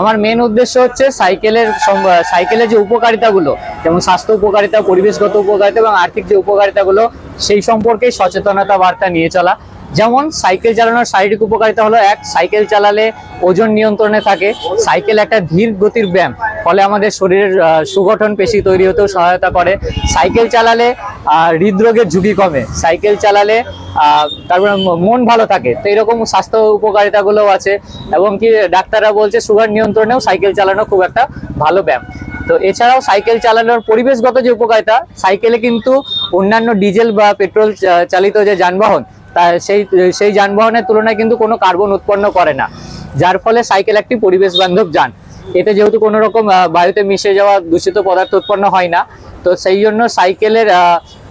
আমার মেন উদ্দেশ্য হচ্ছে সাইকেলের যে উপকারিতাগুলো, যেমন স্বাস্থ্য উপকারিতা, পরিবেশগত উপকারিতা এবং আর্থিক যে উপকারিতাগুলো, সেই সম্পর্কে সচেতনতা বার্তা নিয়ে চলা। যেমন সাইকেল চালানোর শারীরিক উপকারিতা হলো, এক, সাইকেল চালালে ওজন নিয়ন্ত্রণে থাকে। সাইকেল একটা ধীর গতির ব্যায়াম, ফলে আমাদের শরীরের সুগঠন পেশি তৈরি হতেও সহায়তা করে। সাইকেল চালালে হৃদরোগের ঝুঁকি কমে। সাইকেল চালালে তারপরে মন ভালো থাকে। তো এরকম স্বাস্থ্য উপকারিতাগুলোও আছে। এবং কি ডাক্তাররা বলছে সুগার নিয়ন্ত্রণেও সাইকেল চালানো খুব একটা ভালো ব্যায়াম। তো এছাড়াও সাইকেল চালানোর পরিবেশগত যে উপকারিতা, সাইকেলে কিন্তু অন্যান্য ডিজেল বা পেট্রোল চালিত যে যানবাহন, তা সেই যানবাহনের তুলনায় কিন্তু কোনো কার্বন উৎপন্ন করে না, যার ফলে সাইকেল একটি পরিবেশ বান্ধব যান। এতে যেহেতু কোনো রকম বায়ুতে মিশে যাওয়া দূষিত পদার্থ উৎপন্ন হয় না, তো সেই জন্য সাইকেলের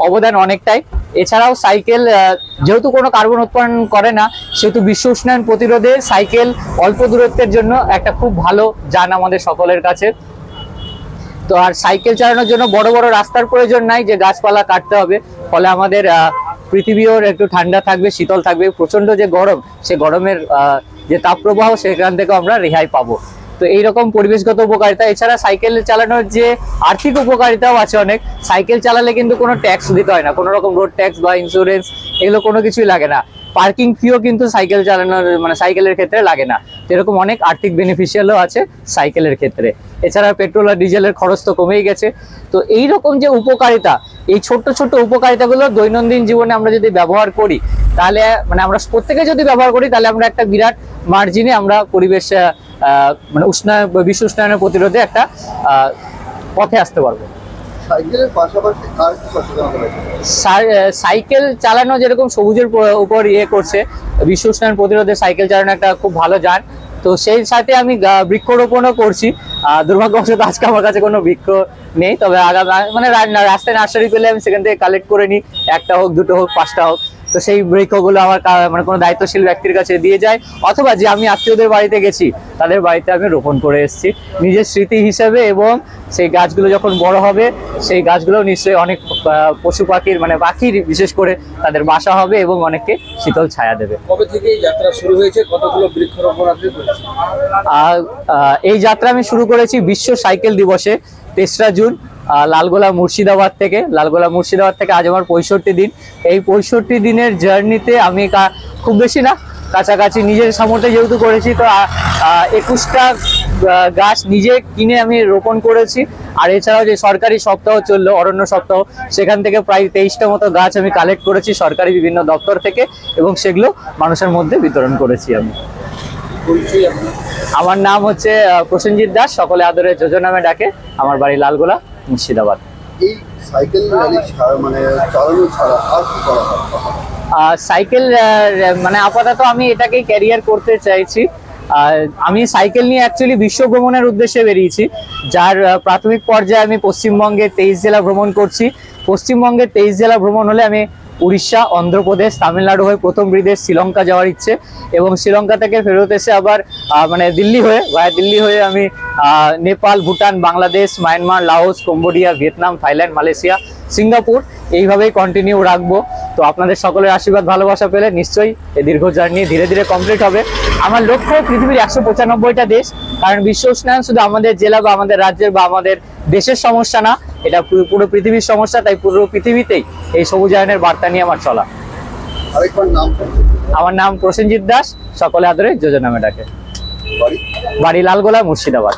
অবদান অনেকটাই। এছাড়াও সাইকেল যেহেতু কোনো কার্বন উৎপন্ন করে না, সেহেতু বিশ্ব উষ্ণায়ন প্রতিরোধে সাইকেল অল্প দূরত্বের জন্য একটা খুব ভালো যান আমাদের সকলের কাছে। তো আর সাইকেল চালানোর জন্য বড় বড় রাস্তার প্রয়োজন নাই যে গাছপালা কাটতে হবে, ফলে আমাদের পৃথিবীও একটু ঠান্ডা থাকবে, শীতল থাকবে। প্রচন্ড যে গরম, সে গরমের যে তাপপ্রবাহ, সেখান থেকে আমরা রেহাই পাবো। তো এইরকম পরিবেশগত উপকারিতা। এছাড়া সাইকেল চালানোর যে আর্থিক উপকারিতাও আছে অনেক। সাইকেল চালালে কিন্তু কোনো ট্যাক্স দিতে হয় না, কোনো রকম রোড ট্যাক্স বা ইন্স্যুরেন্স এগুলো কোনো কিছুই লাগে না। পার্কিং ফিও কিন্তু সাইকেল চালানোর সাইকেলের ক্ষেত্রে লাগে না। এরকম অনেক আর্থিক বেনিফিশিয়ালও আছে সাইকেলের ক্ষেত্রে। এছাড়া পেট্রোল আর ডিজেলের খরচ তো কমেই গেছে। তো এইরকম যে উপকারিতা, এই ছোট্ট ছোট্ট উপকারিতাগুলো দৈনন্দিন জীবনে আমরা যদি ব্যবহার করি, তাহলে আমরা প্রত্যেকে যদি ব্যবহার করি, তাহলে আমরা একটা বিরাট মার্জিনে আমরা পরিবেশ বিশ্ব উষ্ণায়নের প্রতিরোধে একটা পথে আসতে পারবো। সাইকেল চালানো যেরকম সবুজের উপর করছে, বিশ্ব উষ্ণায়ন প্রতিরোধে সাইকেল চালানো একটা খুব ভালো যান। তো সেই সাথে আমি বৃক্ষরোপণও করছি। দুর্ভাগ্যবশত আজকে আমার কাছে কোনো বৃক্ষ নেই, তবে রাস্তায় নার্সারি পেলে আমি সেখান থেকে কালেক্ট করে নিই, একটা হোক, দুটো হোক, পাঁচটা হোক। তো সেই বৃক্ষগুলো আমার কোনো দায়িত্বশীল ব্যক্তির কাছে দিয়ে যায়, অথবা যে আমি আত্মীয়দের বাড়িতে গেছি তাদের বাড়িতে আমি রোপণ করে এসেছি নিজের স্মৃতি হিসেবে। এবং সেই গাছগুলো যখন বড় হবে, সেই গাছগুলো নিশ্চয়ই অনেক পশু পাখির পাখির বিশেষ করে তাদের বাসা হবে এবং অনেককে শীতল ছায়া দেবে। কবে থেকে এই যাত্রা শুরু হয়েছে, কতগুলো বৃক্ষরোপণ আপনি করেছেন? এই যাত্রা আমি শুরু করেছি বিশ্ব সাইকেল দিবসে 3রা জুন, লালগোলা মুর্শিদাবাদ থেকে। আজ আমার 65 দিন। এই 65 দিনের জার্নিতে আমি খুব বেশি না, কাছাকাছি নিজের সামর্থ্যে যেহেতু করেছি, তো 21টা গাছ নিজে কিনে আমি রোপণ করেছি। আর এছাড়াও যে সরকারি সপ্তাহ চললো, অরণ্য সপ্তাহ, সেখান থেকে প্রায় 23টা মতো গাছ আমি কালেক্ট করেছি সরকারি বিভিন্ন দপ্তর থেকে, এবং সেগুলো মানুষের মধ্যে বিতরণ করেছি আমি। আমার নাম হচ্ছে প্রসেনজিৎ দাস, সকলে আদরে যোজো নামে ডাকে। আমার বাড়ি লালগোলা, মুর্শিদাবাদ। এই সাইকেল চালানো ছাড়া আর কি করা হয়? সাইকেল আপাতত আমি এটাকেই ক্যারিয়ার করতে চাইছি। আমি সাইকেল নিয়ে অ্যাকচুয়ালি বিশ্ব ভ্রমণের উদ্দেশ্যে বেরিয়েছি, যার প্রাথমিক পর্যায়ে আমি পশ্চিমবঙ্গে 23 জেলা ভ্রমণ করছি। পশ্চিমবঙ্গে 23 জেলা ভ্রমণ হলে আমি উড়িষ্যা, অন্ধ্রপ্রদেশ, তামিলনাড়ু হয়ে প্রথম বিদেশ শ্রীলঙ্কা যাওয়ার ইচ্ছে, এবং শ্রীলঙ্কা থেকে ফেরত এসে আবার দিল্লি হয়ে আমি Nepal, Bhutan, Bangladesh, Myanmar, Laos, Cambodia, Vietnam, Thailand, Malaysia, Singapore, এইভাবেই কন্টিনিউ রাখবো। তো আপনাদের সকলের আশীর্বাদ ভালোবাসা পেলে নিশ্চয়ই এই দীর্ঘ জার্নি ধীরে ধীরে কমপ্লিট হবে। আমার লক্ষ্য পৃথিবীর 195টা দেশ, কারণ বিশ্ব উষ্ণায়ন শুধু আমাদের জেলা বা আমাদের রাজ্যের বা আমাদের দেশের সমস্যা না, এটা পুরো পৃথিবীর সমস্যা। তাই পুরো পৃথিবীতেই এই সবুজায়নের বার্তা নিয়ে আমার চলা। আমার নাম প্রসেনজিৎ দাস, সকলে আদরে যোজো নামে ডাকে। বাড়ি লালগোলা, মুর্শিদাবাদ।